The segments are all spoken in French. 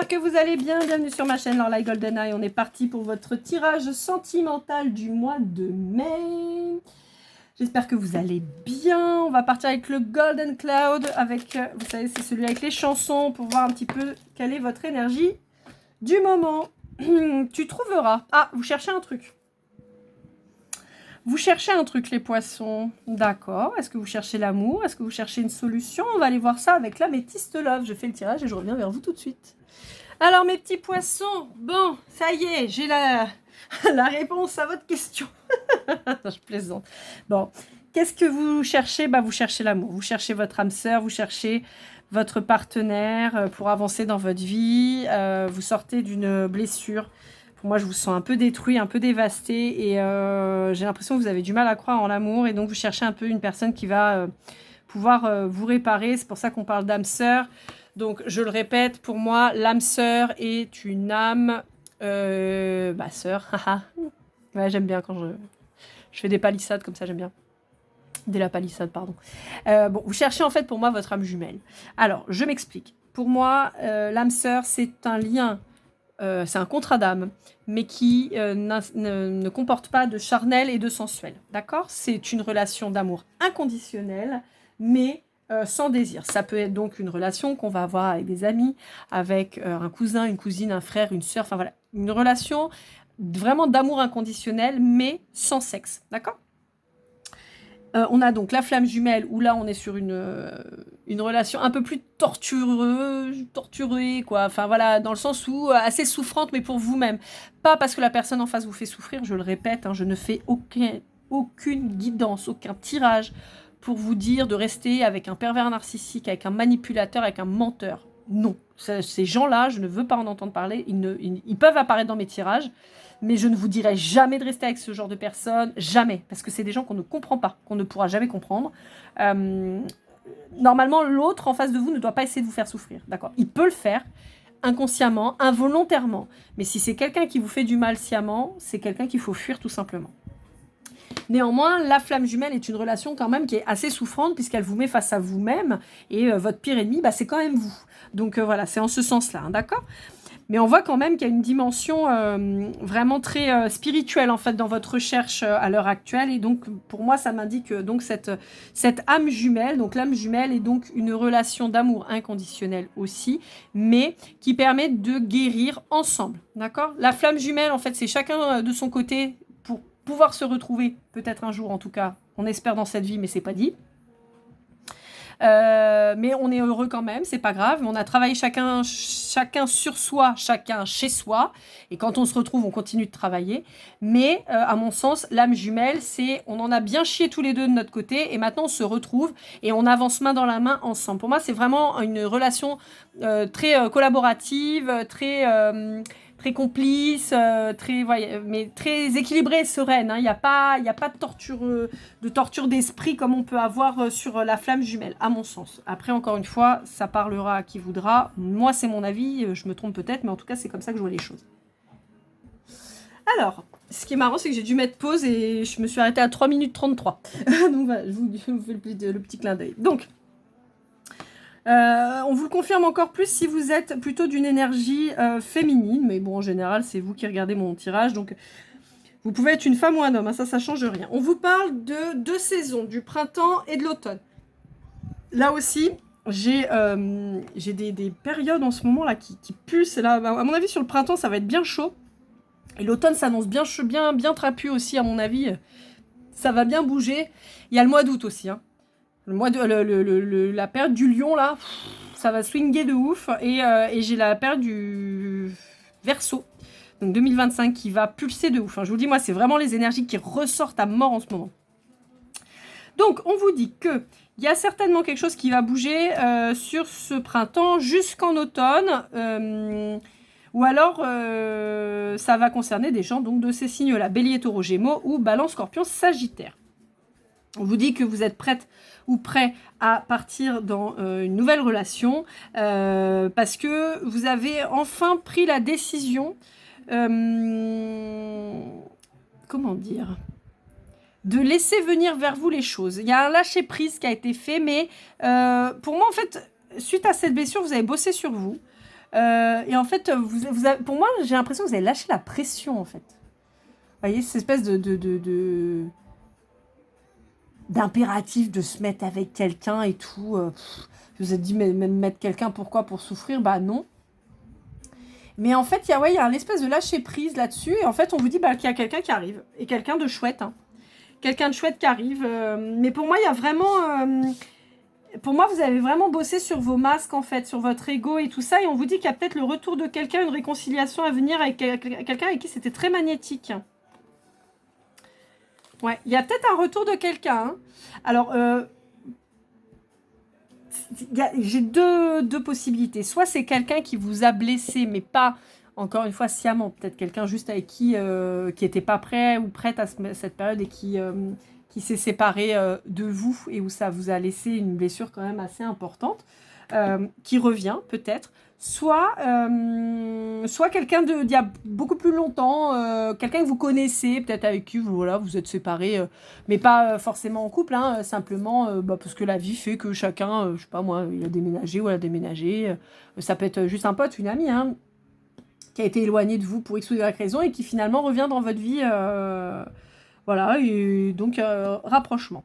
j'espère que vous allez bien. Bienvenue sur ma chaîne Lorelai GoldenEye. On est parti pour votre tirage sentimental du mois de mai. J'espère que vous allez bien. On va partir avec le Golden Cloud, avec, vous savez, c'est celui avec les chansons, pour voir un petit peu quelle est votre énergie du moment. Tu trouveras... Ah, vous cherchez un truc. Vous cherchez un truc, les poissons. D'accord. Est-ce que vous cherchez l'amour? Est-ce que vous cherchez une solution? On va aller voir ça avec l'améthyste love. Je fais le tirage et je reviens vers vous tout de suite. Alors, mes petits poissons, bon, ça y est, j'ai la réponse à votre question. Je plaisante. Bon, qu'est-ce que vous cherchez? Bah, vous cherchez l'amour. Vous cherchez votre âme sœur, vous cherchez votre partenaire pour avancer dans votre vie. Vous sortez d'une blessure. Pour moi, je vous sens un peu détruit, un peu dévasté et j'ai l'impression que vous avez du mal à croire en l'amour et donc vous cherchez un peu une personne qui va pouvoir vous réparer. C'est pour ça qu'on parle d'âme sœur. Donc, je le répète, pour moi, l'âme sœur est une âme... sœur, haha. Ouais, j'aime bien quand je fais des palissades comme ça, j'aime bien. Dès la palissade, pardon. Bon, vous cherchez en fait pour moi votre âme jumelle. Alors, je m'explique. Pour moi, l'âme sœur, c'est un lien... c'est un contrat d'âme, mais qui ne comporte pas de charnel et de sensuel. D'accord? C'est une relation d'amour inconditionnel, mais sans désir. Ça peut être donc une relation qu'on va avoir avec des amis, avec un cousin, une cousine, un frère, une sœur, enfin voilà. Une relation vraiment d'amour inconditionnel, mais sans sexe. D'accord? On a donc la flamme jumelle, où là, on est sur une relation un peu plus torturée, quoi. Enfin, voilà, dans le sens où assez souffrante, mais pour vous-même. Pas parce que la personne en face vous fait souffrir, je le répète, hein, je ne fais aucune guidance, aucun tirage pour vous dire de rester avec un pervers narcissique, avec un manipulateur, avec un menteur. Non. Ces gens-là, je ne veux pas en entendre parler. Ils peuvent apparaître dans mes tirages, mais je ne vous dirai jamais de rester avec ce genre de personnes, jamais, parce que c'est des gens qu'on ne comprend pas, qu'on ne pourra jamais comprendre. Normalement, l'autre en face de vous ne doit pas essayer de vous faire souffrir, d'accord? Il peut le faire inconsciemment, involontairement, mais si c'est quelqu'un qui vous fait du mal sciemment, c'est quelqu'un qu'il faut fuir tout simplement. Néanmoins, la flamme jumelle est une relation quand même qui est assez souffrante puisqu'elle vous met face à vous-même et votre pire ennemi, c'est quand même vous. Donc voilà, c'est en ce sens-là, hein, d'accord? Mais on voit quand même qu'il y a une dimension vraiment très spirituelle en fait dans votre recherche à l'heure actuelle. Et donc pour moi, ça m'indique donc cette âme jumelle. Donc l'âme jumelle est donc une relation d'amour inconditionnel aussi, mais qui permet de guérir ensemble. D'accord? La flamme jumelle, en fait, c'est chacun de son côté pour pouvoir se retrouver, peut-être un jour en tout cas. On espère dans cette vie, mais c'est pas dit. Mais on est heureux quand même, c'est pas grave. On a travaillé chacun sur soi, chacun chez soi. Et quand on se retrouve, on continue de travailler. Mais à mon sens, l'âme jumelle, c'est on en a bien chié tous les deux de notre côté. Et maintenant, on se retrouve et on avance main dans la main ensemble. Pour moi, c'est vraiment une relation très collaborative, très complice, mais très équilibrée et sereine. Hein. Il n'y a pas de torture d'esprit comme on peut avoir sur la flamme jumelle, à mon sens. Après, encore une fois, ça parlera à qui voudra. Moi, c'est mon avis, je me trompe peut-être, mais en tout cas, c'est comme ça que je vois les choses. Alors, ce qui est marrant, c'est que j'ai dû mettre pause et je me suis arrêtée à 3 minutes 33. Donc voilà, je vous fais le petit clin d'œil. Donc, on vous le confirme encore plus si vous êtes plutôt d'une énergie féminine, mais bon, en général, c'est vous qui regardez mon tirage, donc vous pouvez être une femme ou un homme, hein, ça change rien. On vous parle de 2 saisons, du printemps et de l'automne. Là aussi, j'ai des périodes en ce moment là qui pulsent. Là, à mon avis, sur le printemps, ça va être bien chaud, et l'automne s'annonce bien trapu aussi, à mon avis. Ça va bien bouger. Il y a le mois d'août aussi, hein. La période du lion, là, ça va swinguer de ouf. Et j'ai la période du Verseau, donc 2025, qui va pulser de ouf. Hein. Je vous le dis, moi, c'est vraiment les énergies qui ressortent à mort en ce moment. Donc, on vous dit qu'il y a certainement quelque chose qui va bouger sur ce printemps jusqu'en automne. Ou alors, ça va concerner des gens donc, de ces signes-là. Bélier, Taureau, Gémeaux ou Balance, Scorpion, Sagittaire. On vous dit que vous êtes prête ou prêt à partir dans une nouvelle relation parce que vous avez enfin pris la décision, comment dire, de laisser venir vers vous les choses. Il y a un lâcher-prise qui a été fait, mais pour moi, en fait, suite à cette blessure, vous avez bossé sur vous. Et en fait, pour moi, j'ai l'impression que vous avez lâché la pression, en fait. Vous voyez, cette espèce d'impératif de se mettre avec quelqu'un et tout. Je vous ai dit, mais même mettre quelqu'un, pourquoi? Pour souffrir? Bah non. Mais en fait, il y a un espèce de lâcher prise là-dessus. Et en fait, on vous dit qu'il y a quelqu'un qui arrive. Et quelqu'un de chouette. Hein. Quelqu'un de chouette qui arrive. Mais pour moi, il y a vraiment... pour moi, vous avez vraiment bossé sur vos masques, en fait, sur votre ego et tout ça. Et on vous dit qu'il y a peut-être le retour de quelqu'un, une réconciliation à venir avec quelqu'un avec qui c'était très magnétique. Ouais, il y a peut-être un retour de quelqu'un. Hein. Alors, j'ai deux possibilités. Soit c'est quelqu'un qui vous a blessé, mais pas, encore une fois, sciemment. Peut-être quelqu'un juste avec qui n'était pas prêt ou prête à cette période et qui s'est séparé de vous et où ça vous a laissé une blessure quand même assez importante, qui revient peut-être. Soit quelqu'un d'il y a beaucoup plus longtemps, quelqu'un que vous connaissez, peut-être avec qui voilà, vous êtes séparés, mais pas forcément en couple, hein, simplement parce que la vie fait que chacun, je sais pas moi, il a déménagé ou elle a déménagé. Ça peut être juste un pote, une amie, hein, qui a été éloigné de vous pour X ou Y raison et qui finalement revient dans votre vie. Voilà, et donc rapprochement.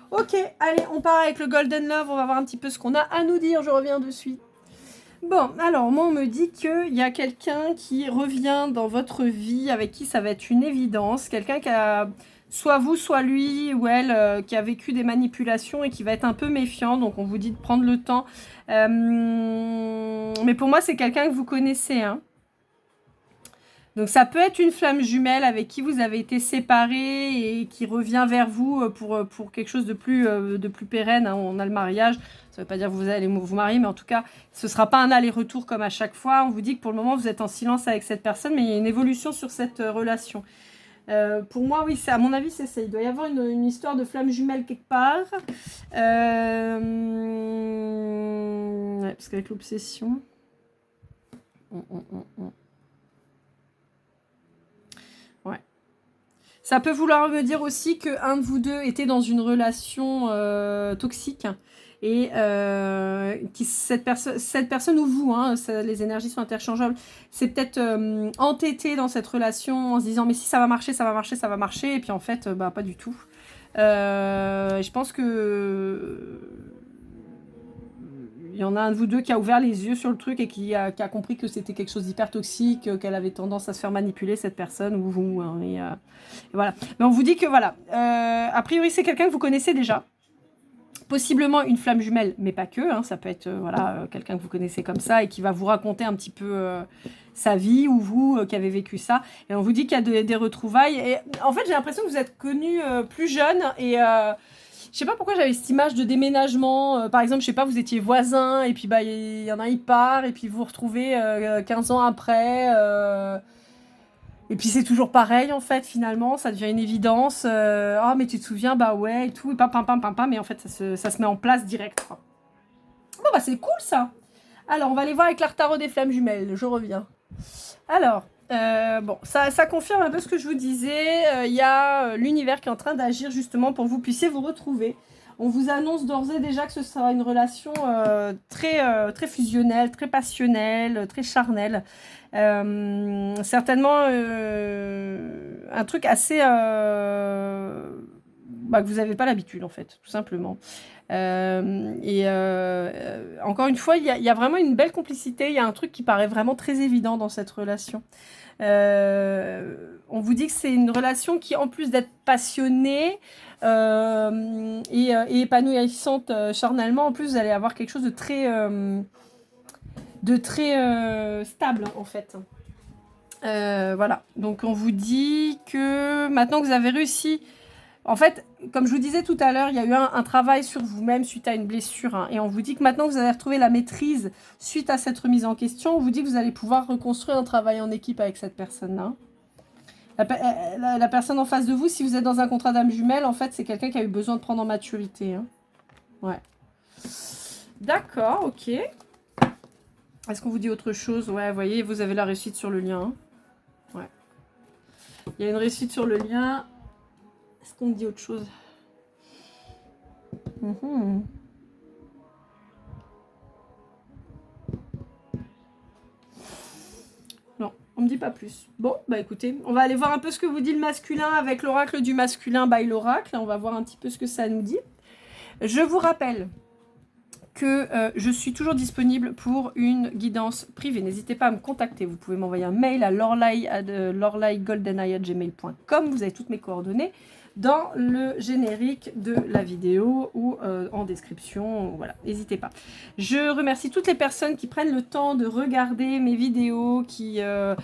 Ok, allez, on part avec le Golden Love, on va voir un petit peu ce qu'on a à nous dire, je reviens de suite. Bon, alors moi on me dit qu'il y a quelqu'un qui revient dans votre vie, avec qui ça va être une évidence, quelqu'un qui a, soit vous, soit lui ou elle, qui a vécu des manipulations et qui va être un peu méfiant, donc on vous dit de prendre le temps. Mais pour moi c'est quelqu'un que vous connaissez, hein. Donc ça peut être une flamme jumelle avec qui vous avez été séparés et qui revient vers vous pour quelque chose de plus pérenne. Hein. On a le mariage, ça ne veut pas dire que vous allez vous marier, mais en tout cas, ce ne sera pas un aller-retour comme à chaque fois. On vous dit que pour le moment, vous êtes en silence avec cette personne, mais il y a une évolution sur cette relation. Pour moi, oui, à mon avis, c'est ça. Il doit y avoir une histoire de flamme jumelle quelque part. Ouais, parce qu'avec l'obsession... Ouais. Ça peut vouloir me dire aussi qu'un de vous deux était dans une relation toxique et cette personne ou vous, hein, les énergies sont interchangeables, c'est peut-être entêté dans cette relation en se disant mais si ça va marcher, ça va marcher, ça va marcher, et puis en fait, pas du tout. Je pense que il y en a un de vous deux qui a ouvert les yeux sur le truc et qui a compris que c'était quelque chose d'hyper toxique, qu'elle avait tendance à se faire manipuler, cette personne, ou vous. Hein, et voilà. Mais on vous dit que voilà. A priori, c'est quelqu'un que vous connaissez déjà. Possiblement une flamme jumelle, mais pas que. Hein, ça peut être quelqu'un que vous connaissez comme ça et qui va vous raconter un petit peu sa vie, ou vous qui avez vécu ça. Et on vous dit qu'il y a des retrouvailles. Et en fait, j'ai l'impression que vous êtes connus plus jeune et... je sais pas pourquoi j'avais cette image de déménagement. Par exemple, je sais pas, vous étiez voisins et puis il y en a un il part et puis vous vous retrouvez 15 ans après. Et puis c'est toujours pareil en fait finalement, ça devient une évidence. Ah mais tu te souviens, bah ouais et tout, et pam, mais en fait ça se met en place direct. Quoi. Bon bah c'est cool ça. Alors on va aller voir avec l'art tarot des flammes jumelles, je reviens. Alors, bon, ça confirme un peu ce que je vous disais. Il y a l'univers qui est en train d'agir justement pour que vous puissiez vous retrouver. On vous annonce d'ores et déjà que ce sera une relation très fusionnelle, très passionnelle, très charnelle. Certainement un truc assez... que vous n'avez pas l'habitude en fait, tout simplement. Encore une fois, il y a vraiment une belle complicité, il y a un truc qui paraît vraiment très évident dans cette relation. On vous dit que c'est une relation qui, en plus d'être passionnée et épanouissante charnellement, en plus vous allez avoir quelque chose de très stable en fait. Voilà, donc on vous dit que maintenant que vous avez réussi, en fait, comme je vous disais tout à l'heure, il y a eu un travail sur vous-même suite à une blessure. Hein, et on vous dit que maintenant que vous avez retrouvé la maîtrise suite à cette remise en question, on vous dit que vous allez pouvoir reconstruire un travail en équipe avec cette personne-là. La personne en face de vous, si vous êtes dans un contrat d'âme jumelle, en fait, c'est quelqu'un qui a eu besoin de prendre en maturité. Hein. Ouais. D'accord, ok. Est-ce qu'on vous dit autre chose? Ouais, vous voyez, vous avez la réussite sur le lien. Hein. Ouais. Il y a une réussite sur le lien. Est-ce qu'on me dit autre chose? On me dit pas plus. Bon, bah écoutez, on va aller voir un peu ce que vous dit le masculin avec l'oracle du masculin by l'oracle. On va voir un petit peu ce que ça nous dit. Je vous rappelle que je suis toujours disponible pour une guidance privée. N'hésitez pas à me contacter. Vous pouvez m'envoyer un mail à lorlaigoldeneye@gmail.com. Vous avez toutes mes coordonnées dans le générique de la vidéo ou en description. Voilà, n'hésitez pas. Je remercie toutes les personnes qui prennent le temps de regarder mes vidéos, que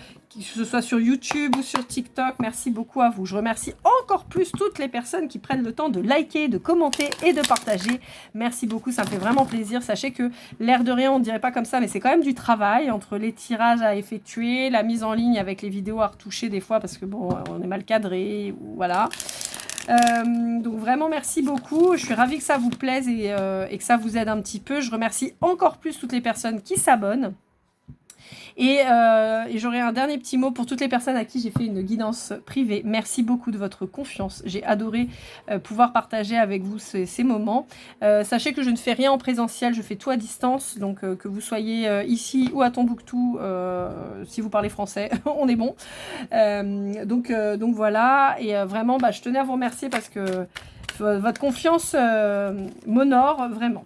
ce soit sur YouTube ou sur TikTok. Merci beaucoup à vous. Je remercie encore plus toutes les personnes qui prennent le temps de liker, de commenter et de partager. Merci beaucoup, ça me fait vraiment plaisir. Sachez que l'air de rien, on ne dirait pas comme ça, mais c'est quand même du travail entre les tirages à effectuer, la mise en ligne avec les vidéos à retoucher des fois parce que bon, on est mal cadré, ou voilà. Donc vraiment merci beaucoup, je suis ravie que ça vous plaise et que ça vous aide un petit peu. Je remercie encore plus toutes les personnes qui s'abonnent. Et j'aurai un dernier petit mot pour toutes les personnes à qui j'ai fait une guidance privée. Merci beaucoup de votre confiance. J'ai adoré pouvoir partager avec vous ces moments. Sachez que je ne fais rien en présentiel, je fais tout à distance. Donc que vous soyez ici ou à Tombouctou, si vous parlez français, on est bon. Donc voilà. Et vraiment, je tenais à vous remercier parce que votre confiance m'honore vraiment.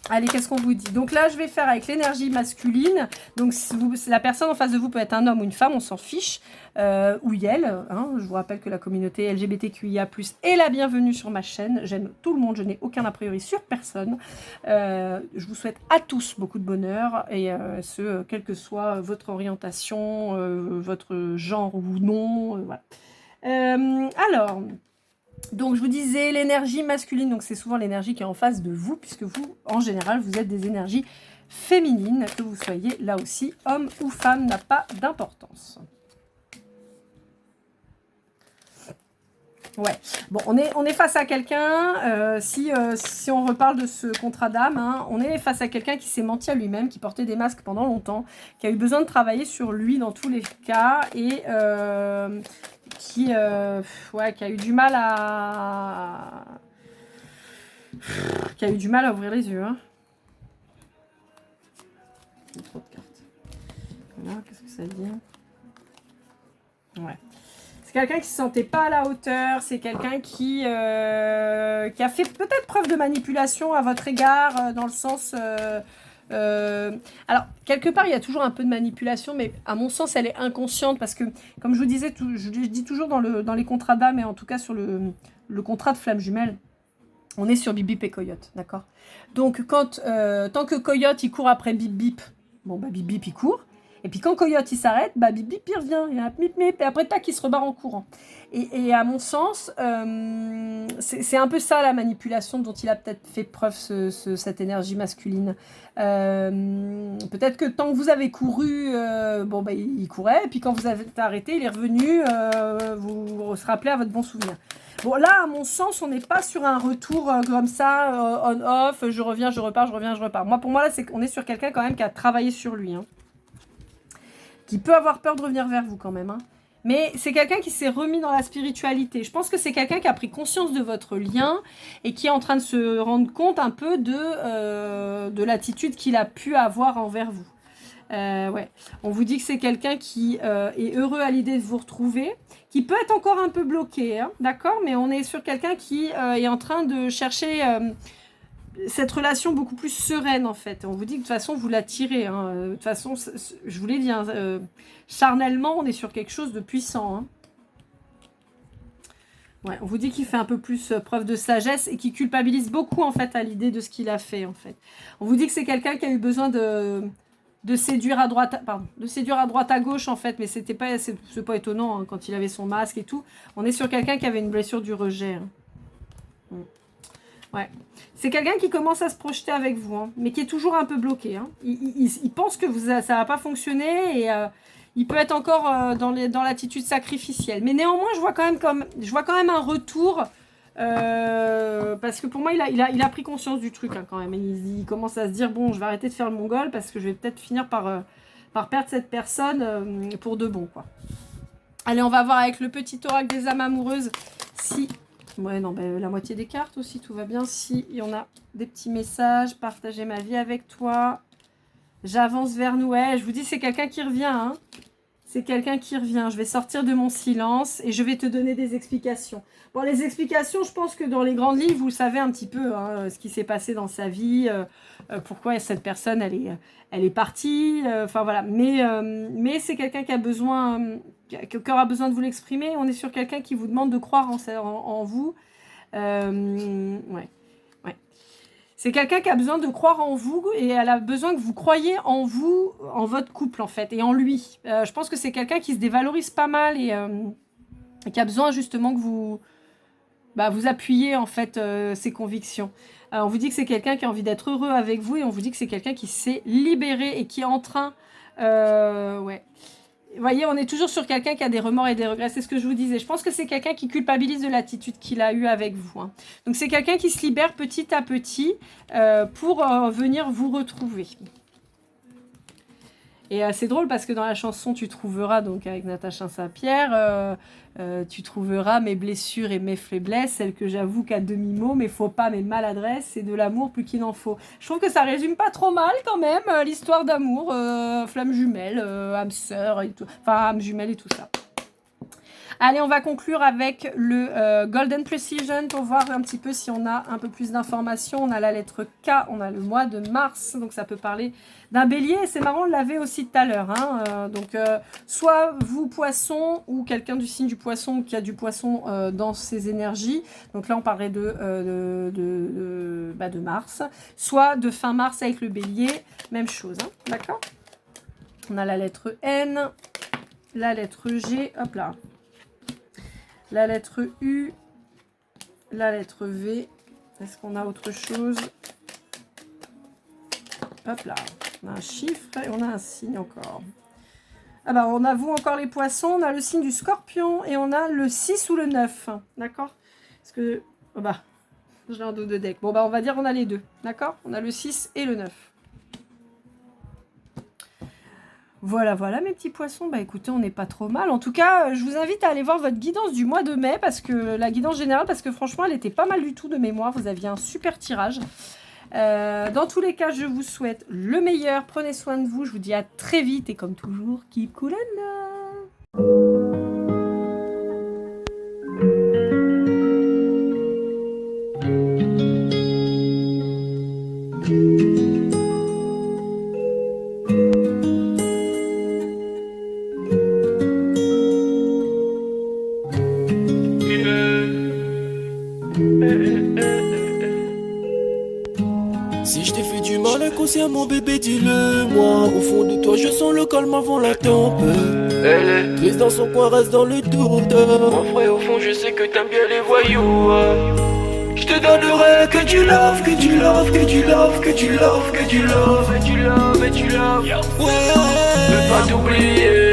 Allez, qu'est-ce qu'on vous dit? Donc là, je vais faire avec l'énergie masculine. Donc, si la personne en face de vous peut être un homme ou une femme, on s'en fiche. Ou elle. Hein. Je vous rappelle que la communauté LGBTQIA+ est la bienvenue sur ma chaîne. J'aime tout le monde, je n'ai aucun a priori sur personne. Je vous souhaite à tous beaucoup de bonheur. Et quelle que soit votre orientation, votre genre ou non. Voilà. Alors... Donc, je vous disais, l'énergie masculine, donc c'est souvent l'énergie qui est en face de vous, puisque vous, en général, vous êtes des énergies féminines, que vous soyez là aussi, homme ou femme, n'a pas d'importance. Ouais, bon, on est face à quelqu'un, si on reparle de ce contrat d'âme, hein, on est face à quelqu'un qui s'est menti à lui-même, qui portait des masques pendant longtemps, qui a eu besoin de travailler sur lui dans tous les cas, et... qui a eu du mal à ouvrir les yeux. Hein. Il y a trop de cartes. Voilà, qu'est-ce que ça dit? Ouais. C'est quelqu'un qui se sentait pas à la hauteur. C'est quelqu'un qui a fait peut-être preuve de manipulation à votre égard, dans le sens... alors, quelque part, il y a toujours un peu de manipulation, mais à mon sens, elle est inconsciente parce que, comme je vous disais, je dis toujours dans les contrats d'âme, et en tout cas sur le contrat de flamme jumelle, on est sur Bip Bip et Coyote, d'accord? Donc, tant que Coyote, il court après Bip Bip, bon, Bip Bip, il court. Et puis quand Coyote, il s'arrête, Bip Bip, il revient. Il y a un mip mip, et après, tac, il se rebarre en courant. Et à mon sens, c'est un peu ça, la manipulation dont il a peut-être fait preuve, cette énergie masculine. Peut-être que tant que vous avez couru, il courait. Et puis quand vous avez arrêté, il est revenu. Vous vous rappelez à votre bon souvenir. Bon, là, à mon sens, on n'est pas sur un retour comme ça, on-off, je reviens, je repars, je reviens, je repars. Pour moi, là, on est sur quelqu'un quand même qui a travaillé sur lui. Hein. Qui peut avoir peur de revenir vers vous quand même. Hein. Mais c'est quelqu'un qui s'est remis dans la spiritualité. Je pense que c'est quelqu'un qui a pris conscience de votre lien et qui est en train de se rendre compte un peu de l'attitude qu'il a pu avoir envers vous. Ouais. On vous dit que c'est quelqu'un qui est heureux à l'idée de vous retrouver, qui peut être encore un peu bloqué, hein, d'accord? Mais on est sur quelqu'un qui est en train de chercher... cette relation beaucoup plus sereine en fait. On vous dit que de toute façon vous l'attirez. Hein. De toute façon, je vous l'ai dit, hein, charnellement on est sur quelque chose de puissant. Hein. Ouais, on vous dit qu'il fait un peu plus preuve de sagesse et qu'il culpabilise beaucoup en fait à l'idée de ce qu'il a fait en fait. On vous dit que c'est quelqu'un qui a eu besoin de séduire à droite, de séduire à droite à gauche en fait, mais c'est pas étonnant hein, quand il avait son masque et tout. On est sur quelqu'un qui avait une blessure du rejet. Hein. Ouais. C'est quelqu'un qui commence à se projeter avec vous, hein, mais qui est toujours un peu bloqué. Hein. Il pense que ça ne va pas fonctionner et il peut être encore dans l'attitude sacrificielle. Mais néanmoins, je vois quand même un retour parce que pour moi, il a pris conscience du truc hein, quand même. Il commence à se dire, bon, je vais arrêter de faire le mongol parce que je vais peut-être finir par perdre cette personne pour de bon. Quoi. Allez, on va voir avec le petit oracle des âmes amoureuses si... Ouais, non, la moitié des cartes aussi, tout va bien. Si il y en a des petits messages, partager ma vie avec toi. J'avance vers nous. Ouais, je vous dis, c'est quelqu'un qui revient. Hein. C'est quelqu'un qui revient. Je vais sortir de mon silence et je vais te donner des explications. Bon, les explications, je pense que dans les grandes lignes, vous savez un petit peu hein, ce qui s'est passé dans sa vie, pourquoi cette personne, elle est partie. Enfin voilà. Mais c'est quelqu'un qui a besoin, qui aura besoin de vous l'exprimer. On est sur quelqu'un qui vous demande de croire en vous. Ouais. C'est quelqu'un qui a besoin de croire en vous et elle a besoin que vous croyiez en vous, en votre couple en fait, et en lui. Je pense que c'est quelqu'un qui se dévalorise pas mal et qui a besoin justement que vous appuyez en fait ses convictions. On vous dit que c'est quelqu'un qui a envie d'être heureux avec vous et on vous dit que c'est quelqu'un qui s'est libéré et qui est en train... Vous voyez, on est toujours sur quelqu'un qui a des remords et des regrets. C'est ce que je vous disais. Je pense que c'est quelqu'un qui culpabilise de l'attitude qu'il a eue avec vous. Hein. Donc, c'est quelqu'un qui se libère petit à petit pour venir vous retrouver. Et c'est drôle parce que dans la chanson « Tu trouveras », donc avec Natacha Saint-Pierre, tu trouveras mes blessures et mes faiblesses, celles que j'avoue qu'à demi-mot, mes faux pas, mes maladresses, c'est de l'amour plus qu'il n'en faut. Je trouve que ça résume pas trop mal quand même l'histoire d'amour, flamme jumelle, âme sœur, et tout, enfin âme jumelle et tout ça. Allez, on va conclure avec le Golden Precision pour voir un petit peu si on a un peu plus d'informations. On a la lettre K, on a le mois de mars, donc ça peut parler d'un bélier. Et c'est marrant, on l'avait aussi tout à l'heure. Hein, soit vous, poisson, ou quelqu'un du signe du poisson qui a du poisson dans ses énergies. Donc là, on parlerait de mars. Soit de fin mars avec le bélier, même chose. Hein, d'accord? On a la lettre N, la lettre G, hop là. La lettre U, la lettre V. Est-ce qu'on a autre chose? Hop là, on a un chiffre et on a un signe encore. Ah bah, on avoue encore les poissons, on a le signe du scorpion et on a le 6 ou le 9. D'accord? Parce que, oh bah, j'ai un dos de deck. Bon bah, on va dire qu'on a les deux. D'accord? On a le 6 et le 9. Voilà, voilà mes petits poissons, bah écoutez, on n'est pas trop mal. En tout cas, je vous invite à aller voir votre guidance du mois de mai, parce que la guidance générale, parce que franchement, elle était pas mal du tout de mémoire. Vous aviez un super tirage. Dans tous les cas, je vous souhaite le meilleur. Prenez soin de vous. Je vous dis à très vite et comme toujours, keep cool and love. Mon bébé, dis-le-moi. Au fond de toi, je sens le calme avant la tempête. Elle est triste dans son coin, reste dans le doute. Mon frère, au fond, je sais que t'aimes bien les voyous. Je te donnerai que du love, que du love, que du love, que du love, que du love, et du love, et du love. Ouais, je veux pas t'oublier.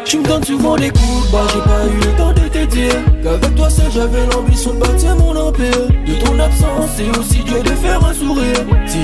Tu me donnes souvent des coups de bas, j'ai pas eu le temps de te dire qu'avec toi seul j'avais l'ambition de bâtir mon empire. De ton absence, c'est aussi dur de faire un sourire. Si